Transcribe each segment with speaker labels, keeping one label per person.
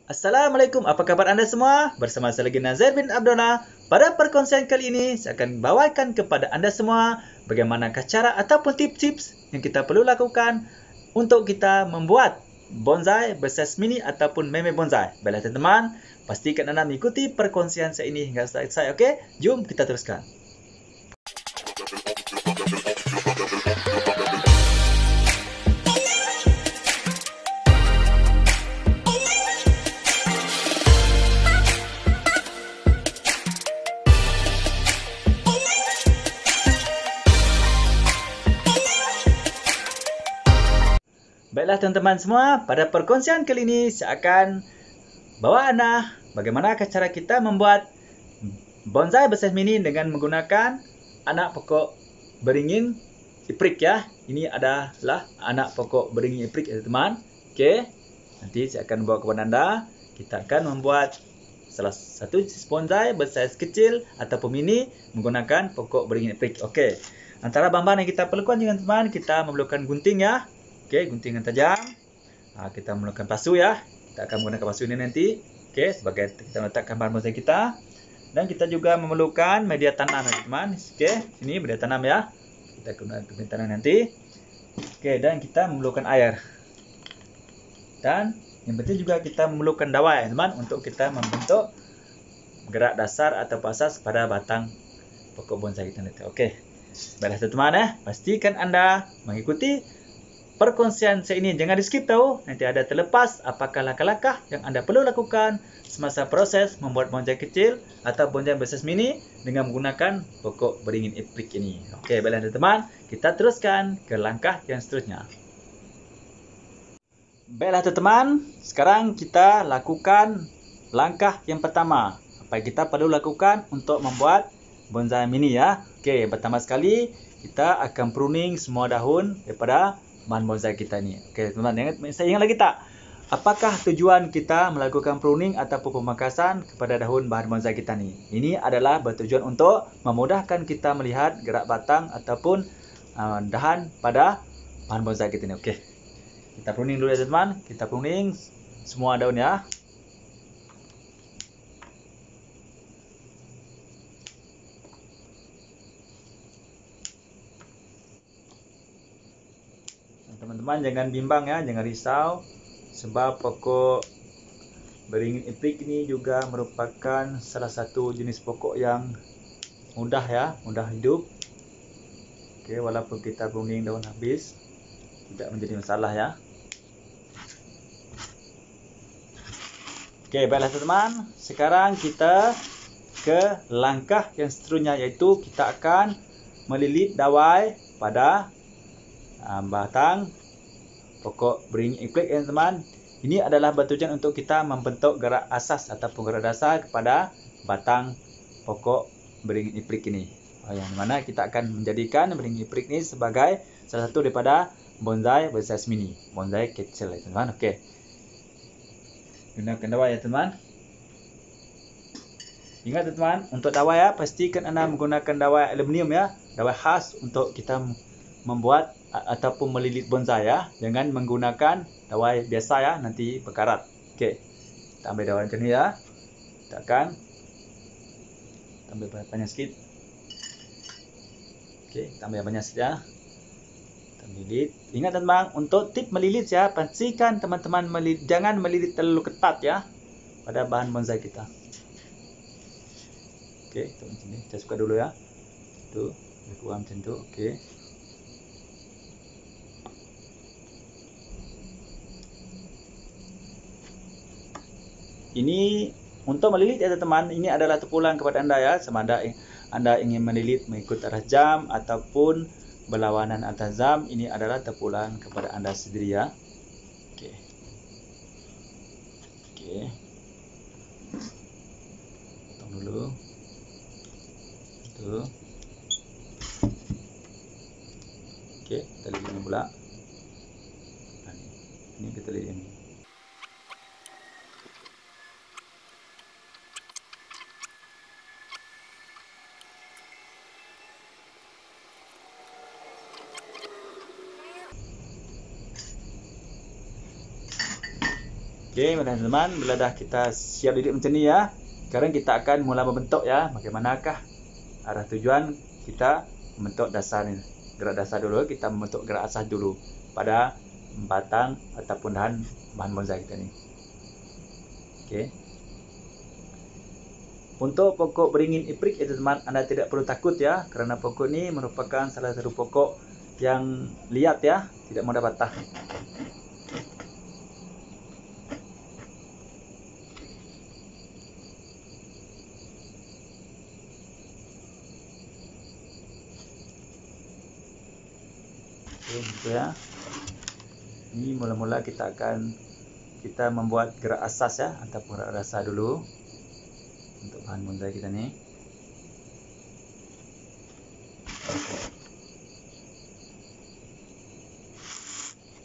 Speaker 1: Assalamualaikum, apa kabar Anda semua? Bersama saya lagi Nazir bin Abdullah. Pada perkongsian kali ini, saya akan bawakan kepada Anda semua bagaimanakah cara ataupun tips-tips yang kita perlu lakukan untuk kita membuat bonsai bersaiz mini ataupun meme bonsai. Baiklah teman-teman, pastikan Anda mengikuti perkongsian saya ini hingga selesai, oke? Jom kita teruskan. Baiklah teman-teman semua, pada perkongsian kali ini saya akan bawa Anda bagaimana cara kita membuat bonsai bersaiz mini dengan menggunakan anak pokok beringin iprik ya. Ini adalah anak pokok beringin iprik ya teman. Okey. Nanti saya akan bawa kepada Anda. Kita akan membuat salah satu jenis bonsai bersaiz kecil ataupun mini menggunakan pokok beringin iprik. Okey. Antara bahan-bahan yang kita perlukan teman-teman, kita memerlukan gunting ya. Okey, gunting yang tajam. Kita memerlukan pasu ya. Kita akan menggunakan pasu ini nanti. Okey, sebagai kita meletakkan bahan bonsai kita. Dan kita juga memerlukan media tanam ya teman. Okey, ini media tanam ya. Kita gunakan media tanam nanti. Okey, dan kita memerlukan air. Dan yang penting juga kita memerlukan dawai ya teman untuk kita membentuk gerak dasar atau asas pada batang pokok bonsai kita nanti. Okey. Baiklah teman-teman ya, pastikan Anda mengikuti perkongsian saya ini, jangan di skip tahu, nanti ada terlepas apakah langkah-langkah yang Anda perlu lakukan semasa proses membuat bonsai kecil atau bonsai bersaiz mini dengan menggunakan pokok beringin iprik ini. Okey, baiklah teman-teman, kita teruskan ke langkah yang seterusnya. Baiklah teman-teman, sekarang kita lakukan langkah yang pertama. Apa yang kita perlu lakukan untuk membuat bonsai mini ya. Okey, pertama sekali kita akan pruning semua daun daripada bahan bonsai kita ni. Okey, teman-teman, saya ingat lagi tak? Apakah tujuan kita melakukan pruning ataupun pemangkasan kepada daun bahan bonsai kita ni? Ini adalah bertujuan untuk memudahkan kita melihat gerak batang ataupun dahan pada bahan bonsai kita ni. Okey. Kita pruning dulu ya, teman-teman. Kita pruning semua daun ya. Teman-teman jangan bimbang ya, jangan risau sebab pokok beringin iprik ini juga merupakan salah satu jenis pokok yang mudah ya, mudah hidup. Okey, walaupun kita pruning daun habis tidak menjadi masalah ya. Okey, baiklah teman-teman, sekarang kita ke langkah yang seterusnya, iaitu kita akan melilit dawai pada batang pokok beringin iprik ya teman. Ini adalah bertujuan untuk kita membentuk gerak asas ataupun gerak dasar kepada batang pokok beringin iprik ini. Yang mana kita akan menjadikan beringin iprik ini sebagai salah satu daripada bonsai bersaiz mini, bonsai kecil ya teman. Okey. Gunakan dawai ya teman. Ingat teman, untuk dawai ya, pastikan Anda menggunakan dawai aluminium ya, dawai khas untuk kita membuat ataupun melilit bonsai ya. Jangan menggunakan dawai biasa ya, nanti berkarat. Okey. Kita ambil dawai macam ni ya. Kita akan ambil banyak sikit. Okey, kita ambil banyak sikit ya. Kita melilit. Ingat teman-teman, untuk tip melilit ya, pastikan teman-teman jangan melilit terlalu ketat ya pada bahan bonsai kita. Okey, macam ni. Kita suka dulu ya. Tu, lebih kurang macam tu. Okey. Ini untuk melilit ya teman-teman, ini adalah terpulang kepada Anda ya, sama ada Anda ingin melilit mengikut arah jam ataupun berlawanan atas jam, ini adalah terpulang kepada Anda sendiri ya. Okey. Okey. Potong dulu. Tu. Okey, kita lilit ini pula. Ini kita lilit ini. Oke, teman-teman, bila dah kita siap didik macam ni ya, sekarang kita akan mula membentuk ya. Bagaimanakah arah tujuan kita membentuk dasar ni. Gerak dasar dulu, kita membentuk gerak asas dulu pada batang ataupun bahan bonsai kita ni. Oke. Untuk pokok beringin iprik itu teman, Anda tidak perlu takut ya, kerana pokok ini merupakan salah satu pokok yang liat ya, tidak mudah patah. Oke, gitu ya. Ini mula-mula kita membuat gerak asas ya, ataupun gerak dasar dulu untuk bahan bonsai kita nih.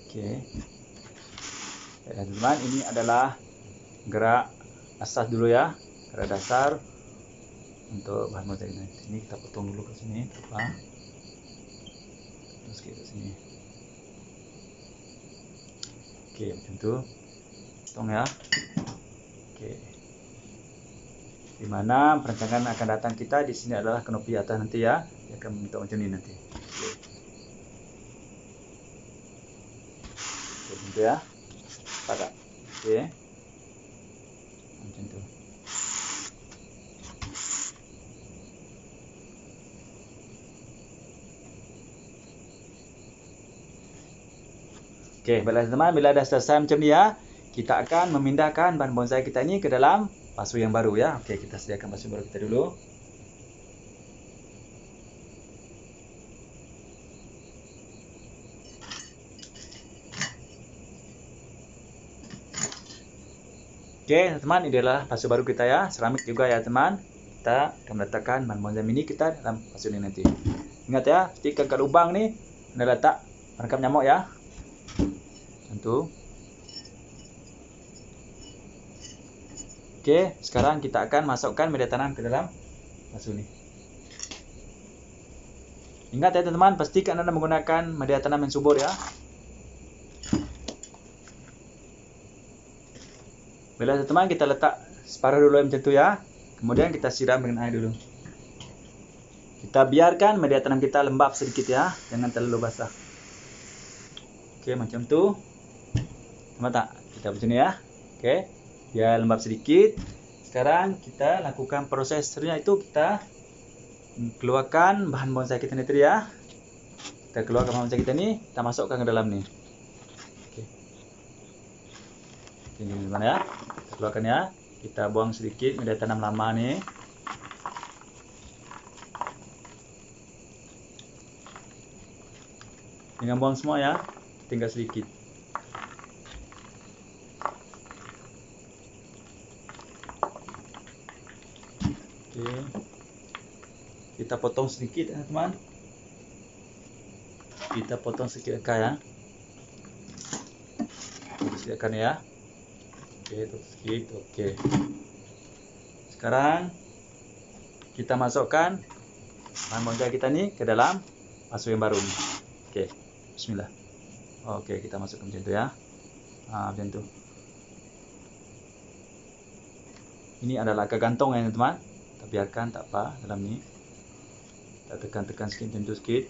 Speaker 1: Oke. Ya, teman-teman, ini adalah gerak asas dulu ya, gerak dasar untuk bahan bonsai kita. Ini kita potong dulu ke sini, apa? Terus ke sini. Oke, macam tu. Potong ya. Oke. Di mana perancangan akan datang kita di sini adalah kanopi atas nanti ya. Dia akan membentuk macam ni nanti. Oke, macam tu ya. Pada. Oke. Macam tu. Oke, baiklah teman-teman, bila dah selesai macam ni ya, kita akan memindahkan bahan bonsai kita ni ke dalam pasu yang baru ya. Oke, kita sediakan pasu baru kita dulu. Oke, teman-teman, ini adalah pasu baru kita ya, seramik juga ya teman. Kita akan meletakkan bahan bonsai mini kita dalam pasu ini nanti. Ingat ya, pastikan kat lubang ni Anda letak penangkap nyamuk ya. Tentu. Oke, sekarang kita akan masukkan media tanam ke dalam pasu ini. Ingat ya teman-teman, pastikan Anda menggunakan media tanam yang subur ya. Bila teman-teman, kita letak separuh dulu macam tu ya. Kemudian kita siram dengan air dulu. Kita biarkan media tanam kita lembab sedikit ya, jangan terlalu basah. Oke, macam tu. Sama tak? Kita macam ni ya. Oke, biar lembab sedikit. Sekarang kita lakukan proses seterusnya, itu kita keluarkan bahan bonsai kita ni tadi ya. Kita keluarkan bahan bonsai kita ni, kita masukkan ke dalam ni. Oke. Ini gimana ya? Kita keluarkan ya. Kita buang sedikit media tanam lama ni. Jangan buang semua ya, tinggal sedikit. Oke. Kita potong sedikit ya teman. Kita potong sedikit akar ya. Siapkan ya. Oke, terus sedikit. Oke. Sekarang kita masukkan bahan bonsai kita ni ke dalam pasu yang baru ni. Oke, bismillah. Oke, kita masukkan macam tu ya. Macam tu. Ini adalah akar gantung ya teman. Kita biarkan tak apa dalam ni. Kita tekan-tekan sikit macam tu sikit.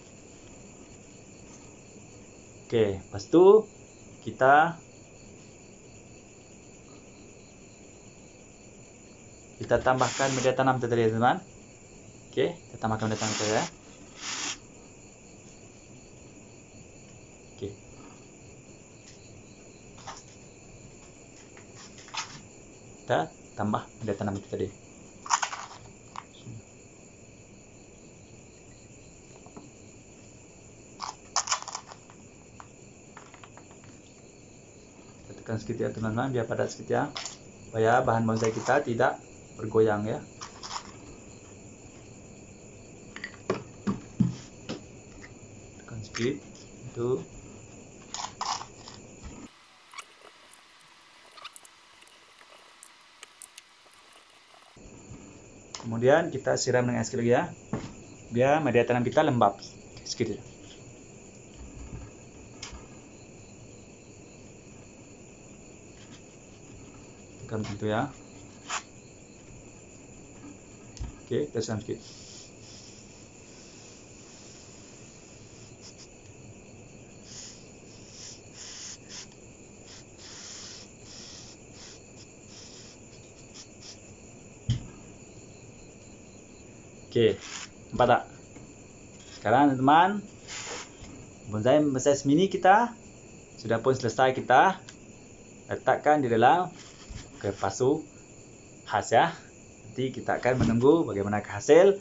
Speaker 1: Oke, lepas tu kita tambahkan media tanam tadi teman. Oke, kita tambahkan media tanam tadi ya. Oke. Kita tambah media tanam itu tadi. Kita tekan sedikit ya teman-teman, biar padat sedikit ya, supaya bahan bonsai kita tidak bergoyang ya. Tekan sedikit itu. Kemudian kita siram dengan es lagi ya, biar media tanam kita lembab sedikit ya. pelan tentu ya. Oke, kita siram sedikit. Oke, nampak tak? Sekarang teman-teman, bonsai size mini kita sudah pun selesai kita letakkan di dalam pasu khas ya. Nanti kita akan menunggu bagaimana hasil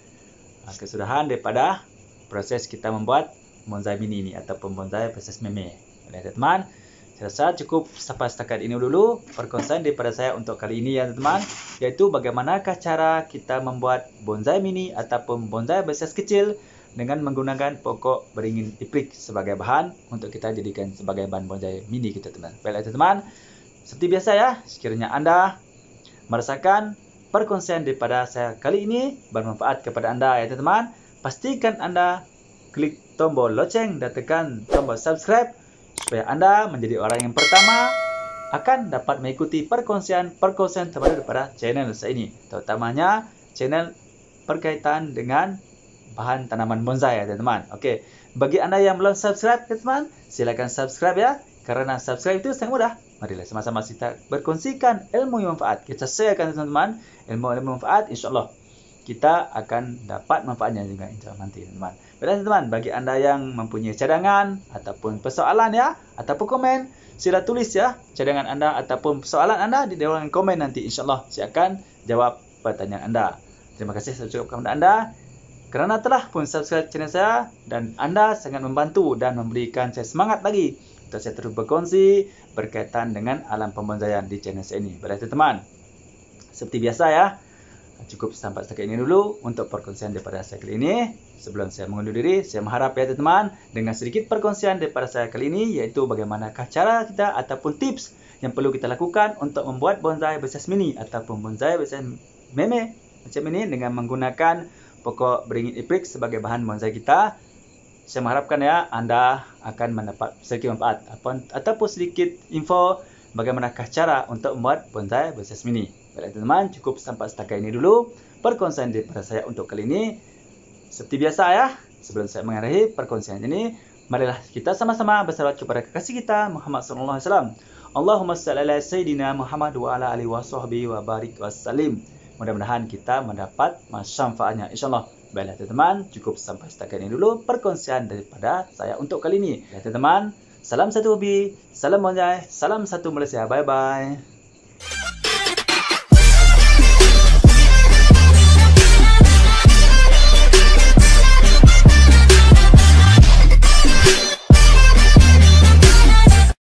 Speaker 1: kesudahan daripada proses kita membuat bonsai mini ini ataupun bonsai size meme. Baik teman-teman, saya rasa cukup sampai setakat ini dulu perkongsian daripada saya untuk kali ini ya teman-teman, yaitu bagaimanakah cara kita membuat bonsai mini ataupun bonsai bersize kecil dengan menggunakan pokok beringin iprik sebagai bahan untuk kita jadikan sebagai bahan bonsai mini kita teman. Baiklah teman-teman, seperti biasa ya, sekiranya Anda merasakan perkongsian daripada saya kali ini bermanfaat kepada Anda ya teman-teman, pastikan Anda klik tombol loceng dan tekan tombol subscribe supaya Anda menjadi orang yang pertama akan dapat mengikuti perkongsian daripada channel saya ini, terutamanya channel berkaitan dengan bahan tanaman bonsai ya teman-teman. Okey, bagi Anda yang belum subscribe teman-teman, silakan subscribe ya, karena subscribe itu sangat mudah. Marilah sama-sama kita berkongsikan ilmu yang manfaat. Kita sharekan teman-teman ilmu-ilmu manfaat, insya-Allah kita akan dapat manfaatnya juga insya-Allah nanti teman-teman. Baiklah teman-teman, bagi Anda yang mempunyai cadangan ataupun persoalan ya, ataupun komen, sila tulis ya cadangan Anda ataupun persoalan Anda di ruangan komen nanti, insya-Allah saya akan jawab pertanyaan Anda. Terima kasih saya ucapkan kepada Anda kerana telah pun subscribe channel saya, dan Anda sangat membantu dan memberikan saya semangat lagi untuk saya terus berkongsi berkaitan dengan alam pembonsaian di channel saya ini. Baiklah teman-teman, seperti biasa ya, cukup sampai setakat ini dulu untuk perkongsian daripada saya kali ini. Sebelum saya mengundur diri, saya mengharap ya teman-teman, dengan sedikit perkongsian daripada saya kali ini, yaitu bagaimanakah cara kita ataupun tips yang perlu kita lakukan untuk membuat bonsai bersize mini ataupun bonsai bersize meme macam ini dengan menggunakan pokok beringin iprik sebagai bahan bonsai kita. Saya mengharapkan ya Anda akan mendapat sedikit manfaat ataupun sedikit info bagaimanakah cara untuk membuat bonsai bersize mini. Baiklah teman-teman, cukup sampai setakat ini dulu perkongsian daripada saya untuk kali ini. Seperti biasa ya, sebelum saya mengakhiri perkongsian ini, marilah kita sama-sama bersalawat kepada kekasih kita Muhammad sallallahu alaihi wasallam. Allahumma shalli ala sayyidina Muhammad wa ala alihi washabbihi wa barik wasallim. Mudah-mudahan kita mendapat manfaatnya insyaallah. Baiklah teman-teman, cukup sampai setakat ini dulu perkongsian daripada saya untuk kali ini. Baiklah teman-teman, salam satu hobi, salam bonsai, salam satu Malaysia. Bye bye.